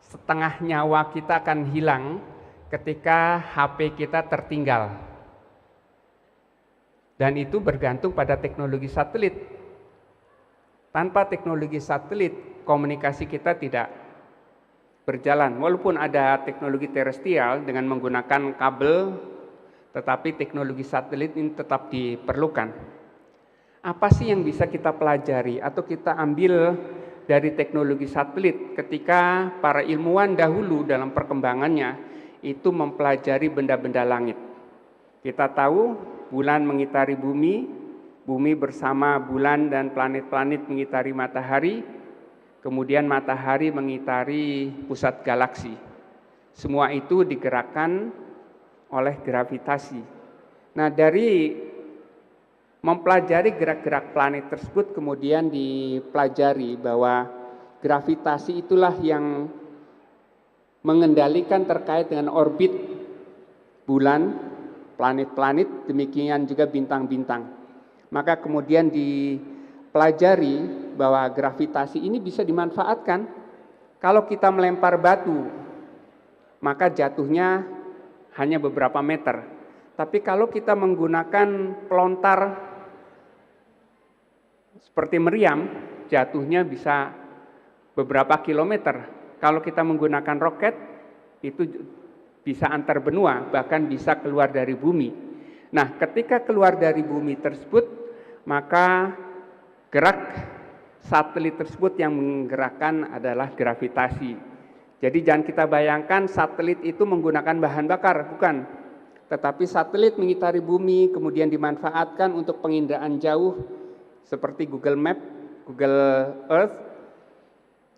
setengah nyawa kita akan hilang ketika HP kita tertinggal. Dan itu bergantung pada teknologi satelit. Tanpa teknologi satelit, komunikasi kita tidak berjalan. Walaupun ada teknologi terestrial dengan menggunakan kabel, tetapi teknologi satelit ini tetap diperlukan. Apa sih yang bisa kita pelajari atau kita ambil dari teknologi satelit ketika para ilmuwan dahulu dalam perkembangannya itu mempelajari benda-benda langit? Kita tahu bulan mengitari bumi, bumi bersama bulan dan planet-planet mengitari matahari, kemudian matahari mengitari pusat galaksi. Semua itu digerakkan oleh gravitasi. Nah, dari mempelajari gerak-gerak planet tersebut kemudian dipelajari bahwa gravitasi itulah yang mengendalikan terkait dengan orbit bulan, planet-planet, demikian juga bintang-bintang. Maka kemudian dipelajari bahwa gravitasi ini bisa dimanfaatkan. Kalau kita melempar batu, maka jatuhnya hanya beberapa meter. Tapi kalau kita menggunakan pelontar seperti meriam, jatuhnya bisa beberapa kilometer. Kalau kita menggunakan roket, itu bisa antar benua, bahkan bisa keluar dari bumi. Nah, ketika keluar dari bumi tersebut, maka gerak satelit tersebut yang menggerakkan adalah gravitasi. Jadi jangan kita bayangkan satelit itu menggunakan bahan bakar, bukan. Tetapi satelit mengitari bumi, kemudian dimanfaatkan untuk penginderaan jauh, seperti Google Map, Google Earth,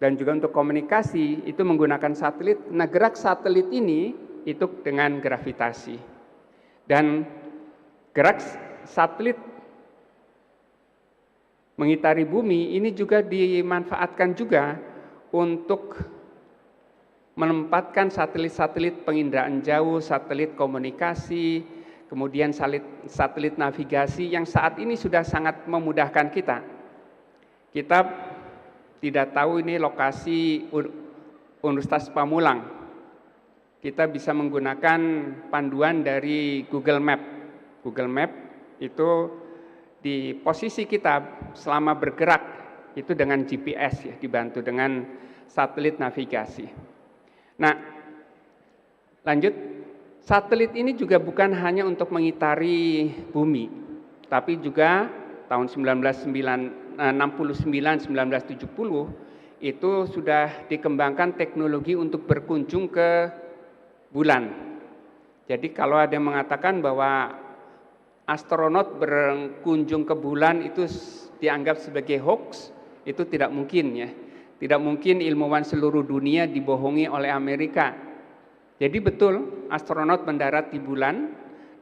dan juga untuk komunikasi, itu menggunakan satelit. Nah, gerak satelit ini itu dengan gravitasi. Dan gerak satelit mengitari bumi ini juga dimanfaatkan juga untuk menempatkan satelit-satelit penginderaan jauh, satelit komunikasi, kemudian satelit navigasi yang saat ini sudah sangat memudahkan kita. Kita tidak tahu ini lokasi Universitas Pamulang. Kita bisa menggunakan panduan dari Google Map. Google Map itu di posisi kita selama bergerak itu dengan GPS ya, dibantu dengan satelit navigasi. Nah, lanjut, satelit ini juga bukan hanya untuk mengitari bumi, tapi juga tahun 1969-1970 itu sudah dikembangkan teknologi untuk berkunjung ke bulan. Jadi kalau ada yang mengatakan bahwa astronot berkunjung ke bulan itu dianggap sebagai hoax, itu tidak mungkin ya. Tidak mungkin ilmuwan seluruh dunia dibohongi oleh Amerika. Jadi betul astronot mendarat di bulan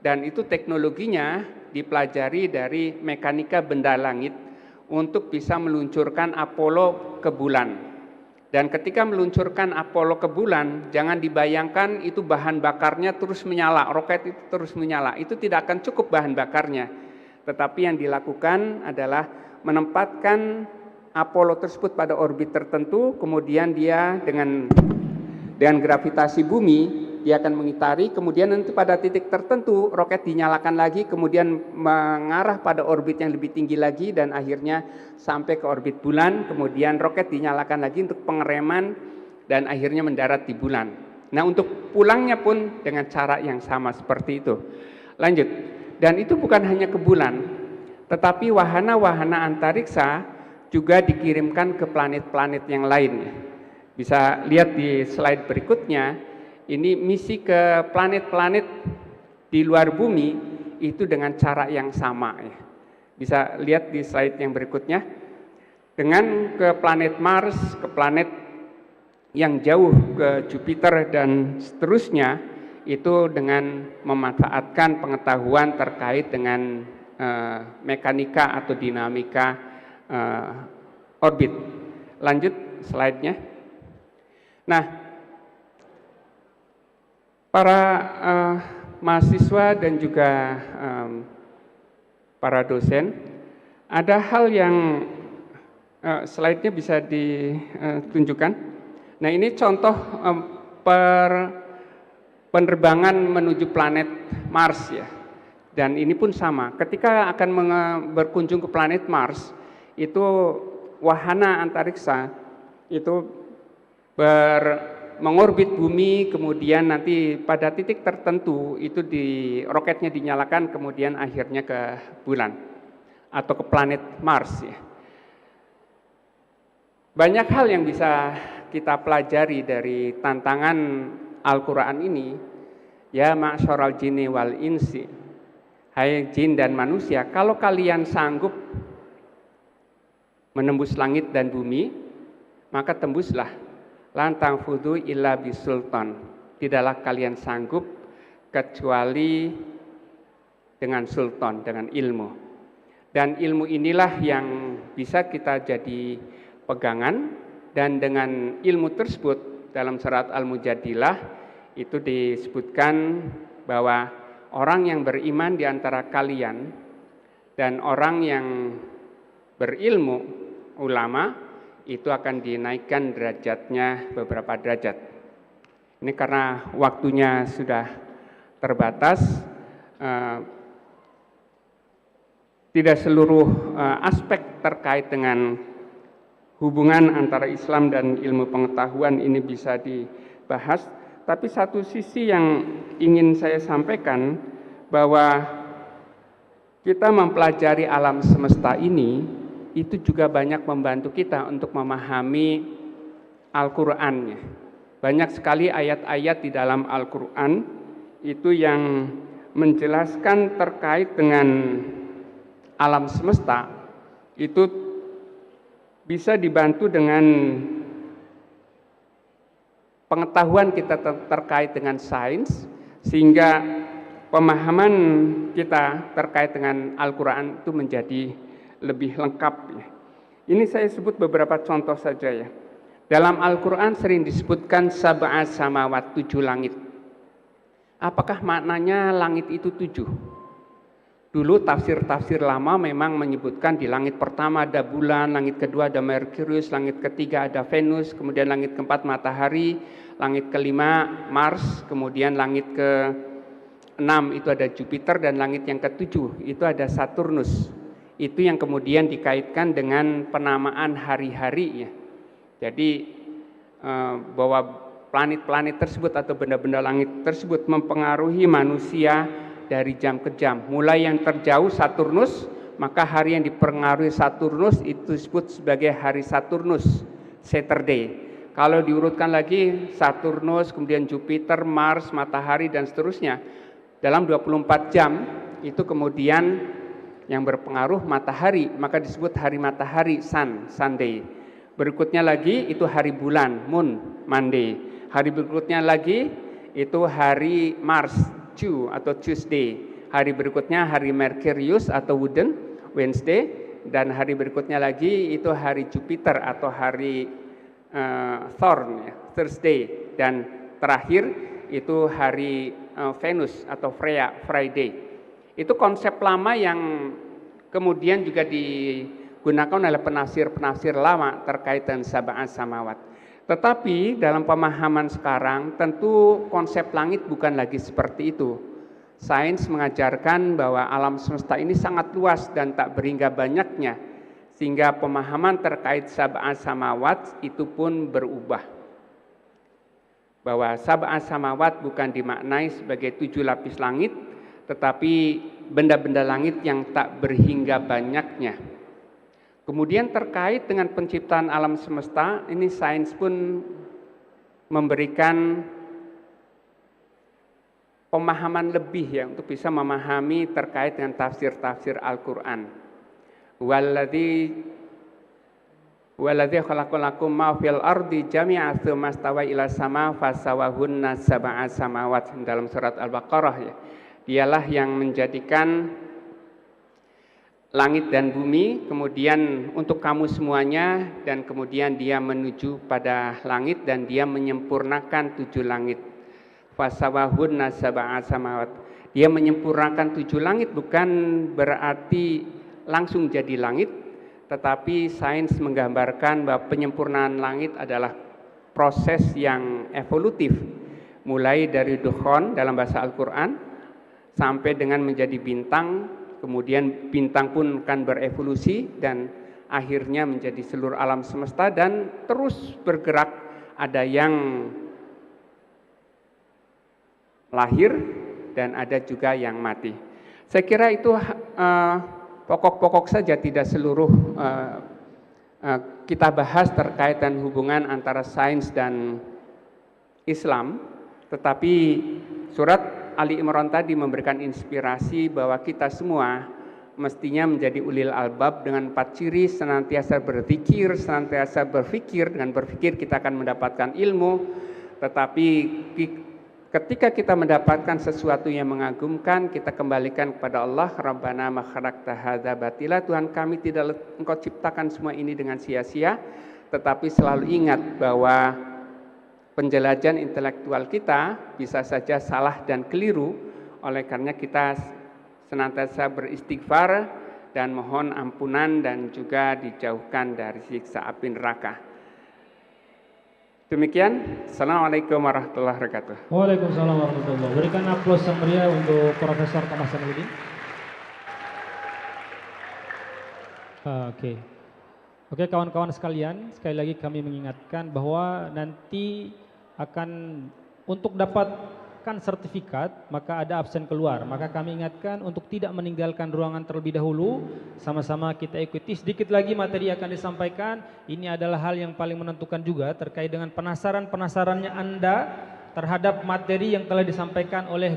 dan itu teknologinya dipelajari dari mekanika benda langit untuk bisa meluncurkan Apollo ke bulan. Dan ketika meluncurkan Apollo ke bulan, jangan dibayangkan itu bahan bakarnya terus menyala, roket itu terus menyala. Itu tidak akan cukup bahan bakarnya. Tetapi yang dilakukan adalah menempatkan Apollo tersebut pada orbit tertentu, kemudian dia dengan gravitasi bumi dia akan mengitari, kemudian nanti pada titik tertentu roket dinyalakan lagi, kemudian mengarah pada orbit yang lebih tinggi lagi dan akhirnya sampai ke orbit bulan, kemudian roket dinyalakan lagi untuk pengereman dan akhirnya mendarat di bulan. Nah, untuk pulangnya pun dengan cara yang sama seperti itu. Lanjut. Dan itu bukan hanya ke bulan, tetapi wahana-wahana antariksa juga dikirimkan ke planet-planet yang lain. Bisa lihat di slide berikutnya. Ini misi ke planet-planet di luar bumi itu dengan cara yang sama ya. Bisa lihat di slide yang berikutnya. Dengan ke planet Mars, ke planet yang jauh ke Jupiter dan seterusnya, itu dengan memanfaatkan pengetahuan terkait dengan mekanika atau dinamika orbit. Lanjut slide-nya. Nah, para mahasiswa dan juga para dosen, ada hal yang slide-nya bisa ditunjukkan. Nah, ini contoh penerbangan menuju planet Mars ya. Dan ini pun sama. Ketika akan berkunjung ke planet Mars, itu wahana antariksa itu mengorbit bumi, kemudian nanti pada titik tertentu itu roketnya dinyalakan, kemudian akhirnya ke bulan atau ke planet Mars ya. Banyak hal yang bisa kita pelajari dari tantangan Al-Quran ini. Ya ma'syaral jinni wal insi, hai jin dan manusia, kalau kalian sanggup menembus langit dan bumi, maka tembuslah. Lantang fudu illa bisultan, tidaklah kalian sanggup kecuali dengan sultan, dengan ilmu. Dan ilmu inilah yang bisa kita jadi pegangan, dan dengan ilmu tersebut dalam surat Al-Mujadilah itu disebutkan bahwa orang yang beriman di antara kalian dan orang yang berilmu, ulama, itu akan dinaikkan derajatnya beberapa derajat. Ini karena waktunya sudah terbatas, tidak seluruh aspek terkait dengan hubungan antara Islam dan ilmu pengetahuan ini bisa dibahas, tapi satu sisi yang ingin saya sampaikan bahwa kita mempelajari alam semesta ini itu juga banyak membantu kita untuk memahami Al-Qur'annya. Banyak sekali ayat-ayat di dalam Al-Qur'an itu yang menjelaskan terkait dengan alam semesta, itu bisa dibantu dengan pengetahuan kita terkait dengan sains, sehingga pemahaman kita terkait dengan Al-Qur'an itu menjadi lebih lengkap ya. Ini saya sebut beberapa contoh saja ya. Dalam Al-Quran sering disebutkan sab'a samawat, 7 langit. Apakah maknanya langit itu 7? Dulu tafsir-tafsir lama memang menyebutkan di langit pertama ada bulan, langit kedua ada Merkurius, langit ketiga ada Venus, kemudian langit keempat matahari, langit kelima Mars, kemudian langit ke-6 itu ada Jupiter, dan langit yang ke-7 itu ada Saturnus. Itu yang kemudian dikaitkan dengan penamaan hari-hari ya. Jadi bahwa planet-planet tersebut atau benda-benda langit tersebut mempengaruhi manusia dari jam ke jam. Mulai yang terjauh Saturnus maka hari yang dipengaruhi Saturnus itu disebut sebagai hari Saturnus, Saturday. Kalau diurutkan lagi Saturnus, kemudian Jupiter, Mars, matahari dan seterusnya, dalam 24 jam itu kemudian yang berpengaruh matahari, maka disebut hari matahari, Sunday. Berikutnya lagi itu hari bulan, Moon, Monday. Hari berikutnya lagi itu hari Mars, atau Tuesday. Hari berikutnya hari Mercurius atau Wooden, Wednesday. Dan hari berikutnya lagi itu hari Jupiter atau hari Thorn, Thursday. Dan terakhir itu hari Venus atau Freya, Friday. Itu konsep lama yang kemudian juga digunakan oleh penafsir-penafsir lama terkait dengan sab'as samawat. Tetapi dalam pemahaman sekarang tentu konsep langit bukan lagi seperti itu. Sains mengajarkan bahwa alam semesta ini sangat luas dan tak berhingga banyaknya, sehingga pemahaman terkait sab'as samawat itu pun berubah. Bahwa sab'as samawat bukan dimaknai sebagai 7 lapis langit, tetapi benda-benda langit yang tak berhingga banyaknya. Kemudian terkait dengan penciptaan alam semesta, ini sains pun memberikan pemahaman lebih ya untuk bisa memahami terkait dengan tafsir-tafsir Al-Qur'an. Waladzi khalaqalakum ma fil ardi jami'an tsumma stawa ila sama fasawahunna sab'a samawat dalam surat Al-Baqarah ya. Dialah yang menjadikan langit dan bumi kemudian untuk kamu semuanya, dan kemudian dia menuju pada langit dan dia menyempurnakan 7 langit. Fasawahunna sab'a samawat. Dia menyempurnakan 7 langit bukan berarti langsung jadi langit, tetapi sains menggambarkan bahwa penyempurnaan langit adalah proses yang evolutif, mulai dari dukhon dalam bahasa Al-Qur'an sampai dengan menjadi bintang, kemudian bintang pun akan berevolusi dan akhirnya menjadi seluruh alam semesta dan terus bergerak, ada yang lahir dan ada juga yang mati. Saya kira itu pokok-pokok saja, tidak seluruh kita bahas terkait dengan hubungan antara sains dan Islam, tetapi surat Ali Imran tadi memberikan inspirasi bahwa kita semua mestinya menjadi ulil albab dengan 4 ciri: senantiasa berzikir, senantiasa berpikir. Dengan berpikir kita akan mendapatkan ilmu, tetapi ketika kita mendapatkan sesuatu yang mengagumkan, kita kembalikan kepada Allah. Rabbana ma khalaqta hadza batila, Tuhan kami tidak Engkau ciptakan semua ini dengan sia-sia. Tetapi selalu ingat bahwa penjelajahan intelektual kita bisa saja salah dan keliru. Oleh karena kita senantiasa beristighfar dan mohon ampunan dan juga dijauhkan dari siksa api neraka. Demikian, Assalamualaikum warahmatullahi wabarakatuh. Waalaikumsalam warahmatullahi wabarakatuh. Berikan aplaus yang meriah untuk Profesor Thomas Zainuddin. Oke, kawan-kawan sekalian, sekali lagi kami mengingatkan bahwa nanti akan untuk dapatkan sertifikat maka ada absen keluar. Maka kami ingatkan untuk tidak meninggalkan ruangan terlebih dahulu. Sama-sama kita ikuti. Sedikit lagi materi akan disampaikan. Ini adalah hal yang paling menentukan juga terkait dengan penasarannya Anda terhadap materi yang telah disampaikan oleh